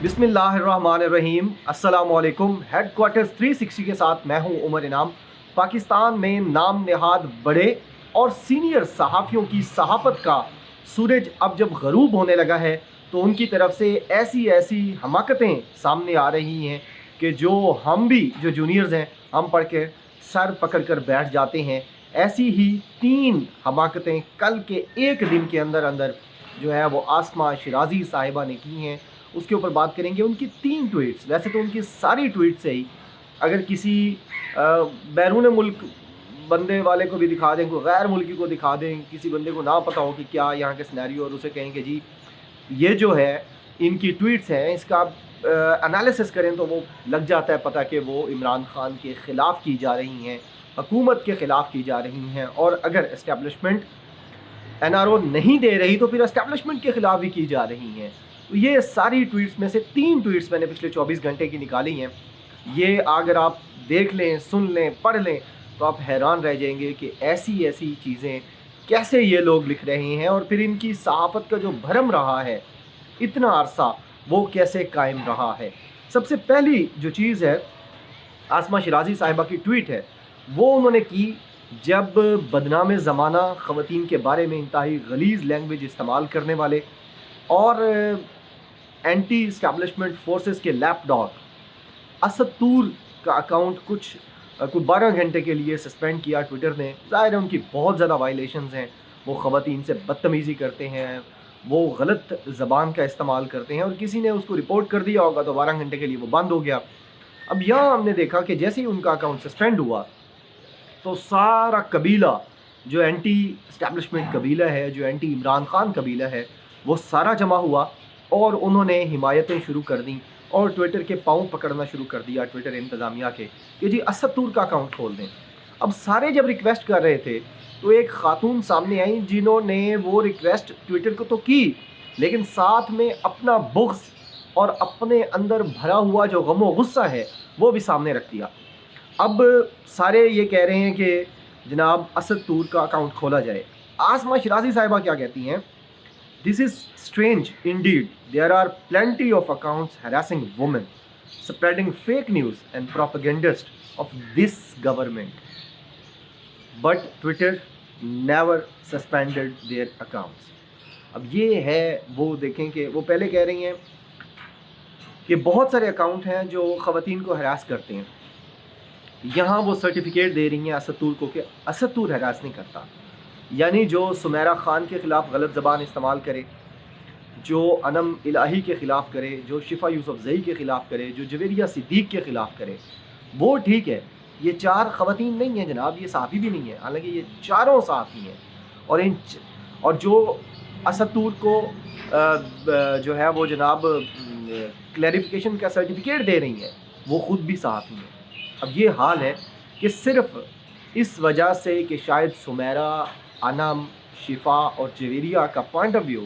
बिस्मिल्लाहिर्रहमानिर्रहीम अस्सलामुअलैकुम। हेडक्वार्टर्स 360 के साथ मैं हूं उमर इनाम। पाकिस्तान में नाम नहाद बड़े और सीनियर सहाफ़ियों की सहाफ़त का सूरज अब जब गरूब होने लगा है तो उनकी तरफ से ऐसी ऐसी हमाकतें सामने आ रही हैं कि हम भी जो जूनियर्स हैं हम पढ़ के सर पकड़ कर बैठ जाते हैं। ऐसी ही 3 हमाकतें कल के एक दिन के अंदर अंदर जो है वो आसमा शिराजी साहिबा ने की हैं। उसके ऊपर बात करेंगे। उनकी 3 ट्वीट्स, वैसे तो उनकी सारी ट्वीट से ही अगर किसी बैरून मुल्क बंदे वाले को भी दिखा दें, कोई गैर मुल्की को दिखा दें, किसी बंदे को ना पता हो कि क्या यहाँ के सिनेरियो, और उसे कहें कि जी ये जो है इनकी ट्वीट्स हैं, इसका आप एनालिसिस करें तो वो लग जाता है पता कि वो इमरान खान के ख़िलाफ़ की जा रही हैं, हुकूमत के ख़िलाफ़ की जा रही हैं। और अगर इस्टेब्लिशमेंट एनआरओ नहीं दे रही तो फिर एस्टेब्लिशमेंट के ख़िलाफ़ भी की जा रही हैं। तो ये सारी ट्वीट्स में से 3 ट्वीट्स मैंने पिछले 24 घंटे की निकाली हैं। ये अगर आप देख लें, सुन लें, पढ़ लें तो आप हैरान रह जाएंगे कि ऐसी ऐसी चीज़ें कैसे ये लोग लिख रहे हैं, और फिर इनकी सहाफ़त का जो भरम रहा है इतना अरसा, वो कैसे कायम रहा है। सबसे पहली जो चीज़ है, आसमा शिराजी साहिबा की ट्वीट है, वो उन्होंने की जब बदनाम ज़माना ख़वातीन के बारे में इंतहाई गलीज़ लैंग्वेज इस्तेमाल करने वाले और एंटी इस्टेब्लिशमेंट फोर्सेस के लैप डॉग असद तूर का अकाउंट कुछ 12 घंटे के लिए सस्पेंड किया ट्विटर ने। ज़ाहिर है उनकी बहुत ज़्यादा वायलेशंस हैं, वो ख़वातीन से बदतमीज़ी करते हैं, वो गलत ज़बान का इस्तेमाल करते हैं, और किसी ने उसको रिपोर्ट कर दिया होगा तो 12 घंटे के लिए वो बंद हो गया। अब यहाँ हमने देखा कि जैसे ही उनका अकाउंट सस्पेंड हुआ तो सारा कबीला, जो एंटी इस्टेब्लिशमेंट कबीला है, जो एंटी इमरान खान कबीला है, वो सारा जमा हुआ और उन्होंने हिमायतें शुरू कर दी और ट्विटर के पाँव पकड़ना शुरू कर दिया ट्विटर इंतज़ामिया के कि जी असद तूर का अकाउंट खोल दें। अब सारे जब रिक्वेस्ट कर रहे थे तो एक ख़ातून सामने आई जिन्होंने वो रिक्वेस्ट ट्विटर को तो की, लेकिन साथ में अपना बुग़्ज़ और अपने अंदर भरा हुआ जो गम व गुस्सा है वो भी सामने रख दिया। अब सारे ये कह रहे हैं कि जनाब असद तूर का अकाउंट खोला जाए। आसमा शिराजी साहिबा क्या कहती हैं? This is strange indeed, there are plenty of accounts harassing women, spreading fake news and propagandists of this government, but Twitter never suspended their accounts। अब ये है, वो देखें कि वो पहले कह रही हैं कि बहुत सारे अकाउंट हैं जो ख़वातीन को हरास करते हैं। यहाँ वो सर्टिफिकेट दे रही हैं असद तूर को कि असद तूर हरास नहीं करता। यानी जो सुमेरा ख़ान के ख़िलाफ़ गलत ज़बान इस्तेमाल करे, जो अनम इलाही के ख़िलाफ़ करे, जो शिफा यूसुफ़ज़ई के ख़िलाफ़ करे, जो जवेरिया सिद्दीक़ के ख़िलाफ़ करे, वो ठीक है। ये 4 ख़वातीन नहीं हैं जनाब, ये सहाफ़ी भी नहीं है, हालांकि ये चारों सहाफ़ी हैं। और जो असद तूर को जो है वो जनाब क्लैरिफिकेशन का सर्टिफिकेट दे रही हैं, वो ख़ुद भी सहाफ़ी हैं। अब ये हाल है कि सिर्फ़ इस वजह से कि शायद सुमेरा, अनम, शिफा और जवेरिया का पॉइंट ऑफ व्यू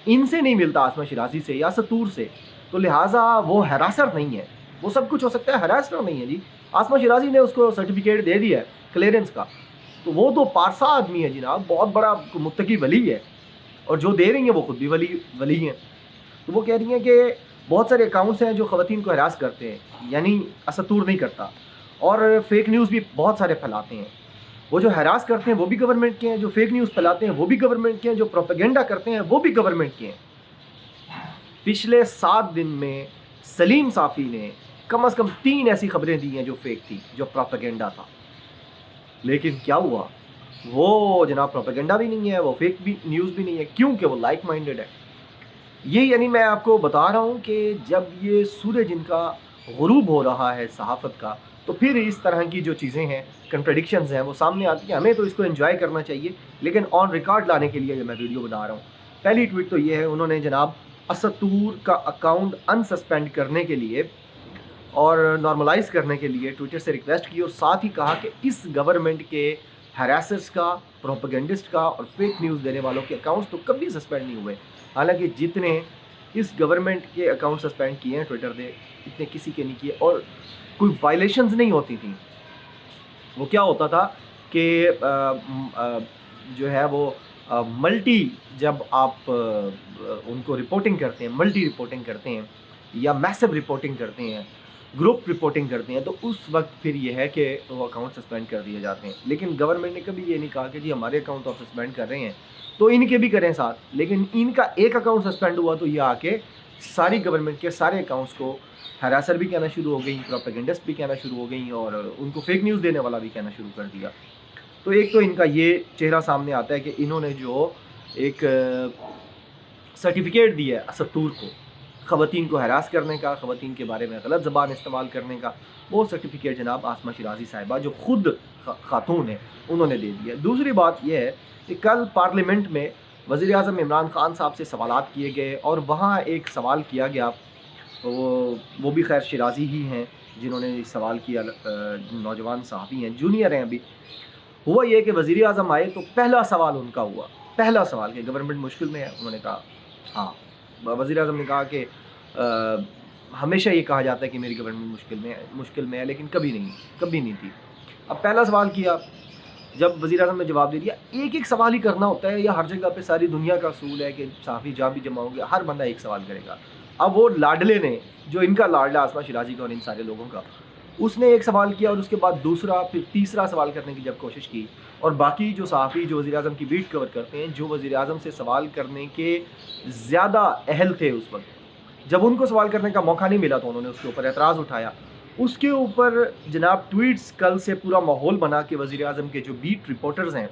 इनसे नहीं मिलता, आसमा शिराजी से या असद तूर से, तो लिहाजा वो हरासर नहीं है। वो सब कुछ हो सकता है, हरासर नहीं है जी। आसमा शिराजी ने उसको सर्टिफिकेट दे दिया है क्लियरेंस का, तो वो तो पारसा आदमी है जनाब, बहुत बड़ा मुत्तकी वली है, और जो दे रही हैं वो खुद भी वली हैं। तो वो कह रही हैं कि बहुत सारे अकाउंट्स हैं जो ख़वातीन को हरास करते हैं, यानी असद तूर नहीं करता, और फेक न्यूज़ भी बहुत सारे फैलाते हैं। वो जो हरास करते हैं वो भी गवर्नमेंट के हैं, जो फेक न्यूज़ फैलाते हैं वो भी गवर्नमेंट के हैं, जो प्रोपेगेंडा करते हैं वो भी गवर्नमेंट के हैं। पिछले 7 दिन में सलीम साफ़ी ने कम से कम 3 ऐसी खबरें दी हैं जो फेक थी, जो प्रोपेगेंडा था। लेकिन क्या हुआ? वो जनाब प्रोपेगेंडा भी नहीं है, वो फेक भी न्यूज़ भी नहीं है, क्योंकि वो लाइक माइंडेड है। ये यानी मैं आपको बता रहा हूँ कि जब ये सूरज इनका गुरूब हो रहा है सहाफ़त का, तो फिर इस तरह की जो चीज़ें हैं, कंट्रडिक्शंस हैं, वो सामने आती हैं। हमें तो इसको एंजॉय करना चाहिए, लेकिन ऑन रिकॉर्ड लाने के लिए मैं वीडियो बना रहा हूँ। पहली ट्वीट तो ये है, उन्होंने जनाब असद तूर का अकाउंट अनसस्पेंड करने के लिए और नॉर्मलाइज़ करने के लिए ट्विटर से रिक्वेस्ट की, और साथ ही कहा कि इस गवर्नमेंट के हरासर्स का, प्रोपेगेंडिस्ट का और फेक न्यूज़ देने वालों के अकाउंट्स तो कभी सस्पेंड नहीं हुए। हालांकि जितने इस गवर्नमेंट के अकाउंट सस्पेंड किए हैं ट्विटर ने, इतने किसी के नहीं किए, और कोई वायलेशंस नहीं होती थी। वो क्या होता था कि जो है वो मल्टी, जब आप उनको रिपोर्टिंग करते हैं, मल्टी रिपोर्टिंग करते हैं, या मैसिव रिपोर्टिंग करते हैं, ग्रुप रिपोर्टिंग करते हैं, तो उस वक्त फिर ये है कि वो अकाउंट सस्पेंड कर दिए जाते हैं। लेकिन गवर्नमेंट ने कभी ये नहीं कहा कि जी हमारे अकाउंट आप सस्पेंड कर रहे हैं तो इनके भी करें साथ। लेकिन इनका एक अकाउंट सस्पेंड हुआ तो ये आके सारी गवर्नमेंट के सारे अकाउंट्स को हरासर भी कहना शुरू हो गई, प्रोपेगेंडिस्ट भी कहना शुरू हो गई और उनको फेक न्यूज़ देने वाला भी कहना शुरू कर दिया। तो एक तो इनका ये चेहरा सामने आता है कि इन्होंने जो एक सर्टिफिकेट दिया है असतूर को, ख़वातीन को हरास करने का, ख़वातीन के बारे में गलत ज़बान इस्तेमाल करने का, वो सर्टिफिकेट जनाब आसमा शिराज़ी साहिबा जो ख़ुद ख़ातून है उन्होंने दे दिया। दूसरी बात यह है कि कल पार्लियामेंट में वज़ीर-ए-आज़म इमरान ख़ान साहब से सवालात किए गए और वहाँ एक सवाल किया गया, वो भी खैर शिराज़ी ही हैं जिन्होंने सवाल किया, नौजवान सहाफ़ी हैं, जूनियर हैं अभी। हुआ ये कि वज़ीर-ए-आज़म आए तो पहला सवाल उनका हुआ, पहला सवाल कि गवर्नमेंट मुश्किल में है। उन्होंने कहा हाँ, वज़ीर-ए-आज़म ने कहा कि हमेशा ये कहा जाता है कि मेरी गवर्नमेंट मुश्किल में है, लेकिन कभी नहीं थी। अब पहला सवाल किया, जब वज़ीर-ए-आज़म ने जवाब दे दिया, एक सवाल ही करना होता है, या हर जगह पे सारी दुनिया का असूल है कि सहाफ़ी जहाँ भी जमा होंगे हर बंदा एक सवाल करेगा। अब वो लाडले ने, जो इनका लाडला आसमा शिराज़ी का और इन सारे लोगों का, उसने एक सवाल किया और उसके बाद दूसरा, फिर तीसरा सवाल करने की जब कोशिश की, और बाकी जो सहाफ़ी जो वज़ीर-ए-आज़म की बीट कवर करते हैं, जो वज़ीर-ए-आज़म से सवाल करने के ज़्यादा अहल थे उस वक्त, जब उनको सवाल करने का मौका नहीं मिला तो उन्होंने उसके ऊपर एतराज़ उठाया। उसके ऊपर जनाब ट्वीट्स कल से पूरा माहौल बना के वज़ीर-ए-आज़म के जो बीट रिपोर्टर्स हैं,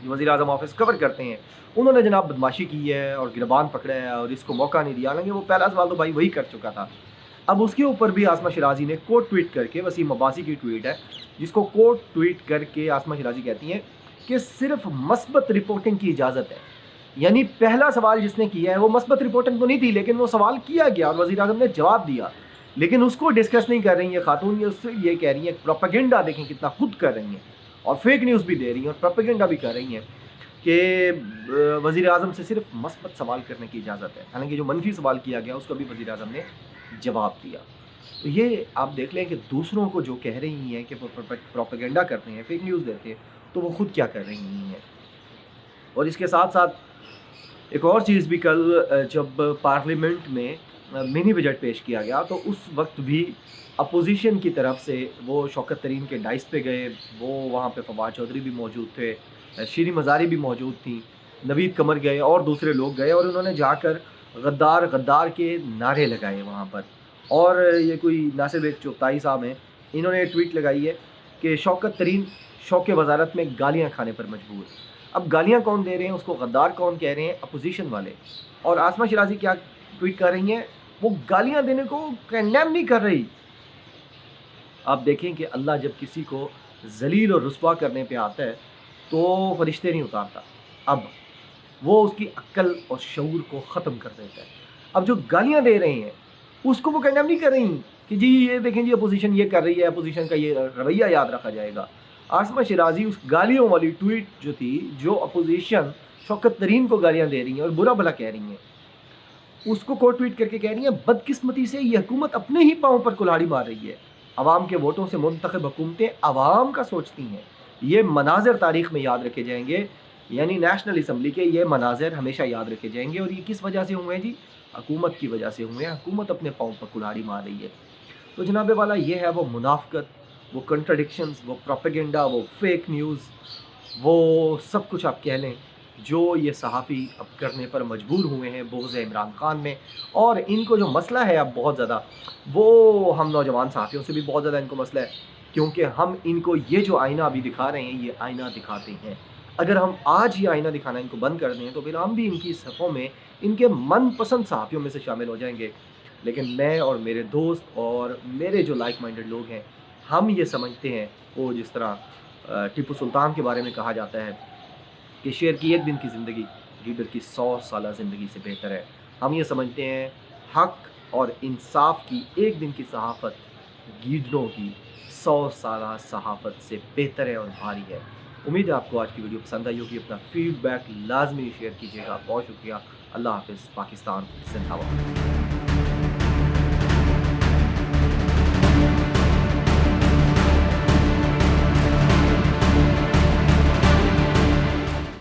जो वज़ीर-ए-आज़म ऑफिस कवर करते हैं, उन्होंने जनाब बदमाशी की है और गिरबान पकड़ा है और इसको मौका नहीं दिया। हालांकि वो पहला सवाल तो भाई वही कर चुका था। अब उसके ऊपर भी आसमा शिराज़ी ने कोट ट्वीट करके, वसीम अब्बासी की ट्वीट है जिसको कोट ट्वीट करके आसमा शिराज़ी कहती हैं कि सिर्फ मस्बत रिपोर्टिंग की इजाज़त है। यानी पहला सवाल जिसने किया है वो मस्बत रिपोर्टिंग तो नहीं थी, लेकिन वो सवाल किया गया और वज़ीर-ए-आज़म ने जवाब दिया, लेकिन उसको डिस्कस नहीं कर रही है खातून। ये उससे ये कह रही हैं, प्रोपेगेंडा देखें कितना खुद कर रही हैं और फेक न्यूज़ भी दे रही हैं और प्रोपेगेंडा भी कर रही हैं कि वज़ीर-ए-आज़म से सिर्फ मस्बत सवाल करने की इजाज़त है। हालांकि जो मनफी सवाल किया गया उसको भी वज़ीर-ए-आज़म ने जवाब दिया। तो ये आप देख लें कि दूसरों को जो कह रही हैं कि वो प्रोपेगेंडा करते हैं, फेक न्यूज़ देते हैं, तो वो खुद क्या कर रही हैं। और इसके साथ साथ एक और चीज़ भी, कल जब पार्लियामेंट में मिनी बजट पेश किया गया तो उस वक्त भी अपोजिशन की तरफ से वो शौकत तरीन के डाइस पे गए, वो वहाँ पे फवाद चौधरी भी मौजूद थे, शीरी मज़ारी भी मौजूद थी, नवीद कमर गए और दूसरे लोग गए और उन्होंने जाकर गद्दार गद्दार के नारे लगाए वहाँ पर। और ये कोई नासिर एक चुगताई साहब हैं, इन्होंने ट्वीट लगाई है कि शौकत तरीन शौक़ वज़ारत में गालियाँ खाने पर मजबूर। अब गालियाँ कौन दे रहे हैं, उसको गद्दार कौन कह रहे हैं? अपोजिशन वाले। और आसमा शिराज़ी क्या ट्वीट कर रही हैं, वो गालियाँ देने को कंडेम नहीं कर रही। आप देखें कि अल्लाह जब किसी को जलील और रुस्वा करने पे आता है तो फरिश्ते नहीं उतारता, अब वो उसकी अक्ल और शऊर को ख़त्म कर देता है। अब जो गालियाँ दे रहे हैं उसको वो कंडेम नहीं कर रही कि जी ये देखें जी अपोजिशन ये कर रही है, अपोजिशन का ये रवैया याद रखा जाएगा। आसमा शिराज़ी उस गालियों वाली ट्वीट जो थी, जो अपोजिशन शौकत तरीन को गालियाँ दे रही हैं और बुरा भला कह रही हैं, उसको कोट ट्वीट करके कह रही हैं बदकिस्मती से ये हुकूमत अपने ही पाँव पर कुल्हाड़ी मार रही है। अवाम के वोटों से मुंतखब हुकूमतें अवाम का सोचती हैं। ये मनाज़र तारीख़ में याद रखे जाएंगे, यानी नेशनल असम्बली के ये मनाज़र हमेशा याद रखे जाएंगे। और ये किस वजह से हुए हैं जी? हुकूमत की वजह से हुए हैं। हुकूमत अपने पाँव पर कुल्हाड़ी मार रही है। तो जनाब वाला ये है वो मुनाफ़क़त, वो कंट्राडिक्शंस, वो प्रोपेगेंडा, वो फेक न्यूज़, वो सब कुछ आप कह लें जो ये सहाफ़ी अब करने पर मजबूर हुए हैं बोझ इमरान ख़ान में। और इनको जो मसला है अब बहुत ज़्यादा, वो हम नौजवान सहाफ़ियों से भी बहुत ज़्यादा इनको मसला है, क्योंकि हम इनको ये जो आईना अभी दिखा रहे हैं, ये आईना दिखाते हैं। अगर हम आज ये आईना दिखाना इनको बंद कर दें तो फिर हम भी इनकी सफ़ों में, इनके मनपसंद सहाफ़ियों में से शामिल हो जाएंगे। लेकिन मैं और मेरे दोस्त और मेरे जो लाइक माइंडेड लोग हैं, हम ये समझते हैं, वो जिस तरह टीपू सुल्तान के बारे में कहा जाता है कि शेर की एक दिन की ज़िंदगी गीदड़ की 100 साला ज़िंदगी से बेहतर है। हम ये समझते हैं हक़ और इंसाफ की एक दिन की सहाफ़त गीदड़ों की 100 साला सहाफ़त से बेहतर है और भारी है। उम्मीद है आपको आज की वीडियो पसंद आई होगी। अपना फीडबैक लाजमी शेयर कीजिएगा। बहुत शुक्रिया। अल्लाह हाफ़िज़। पाकिस्तान जिंदाबाद।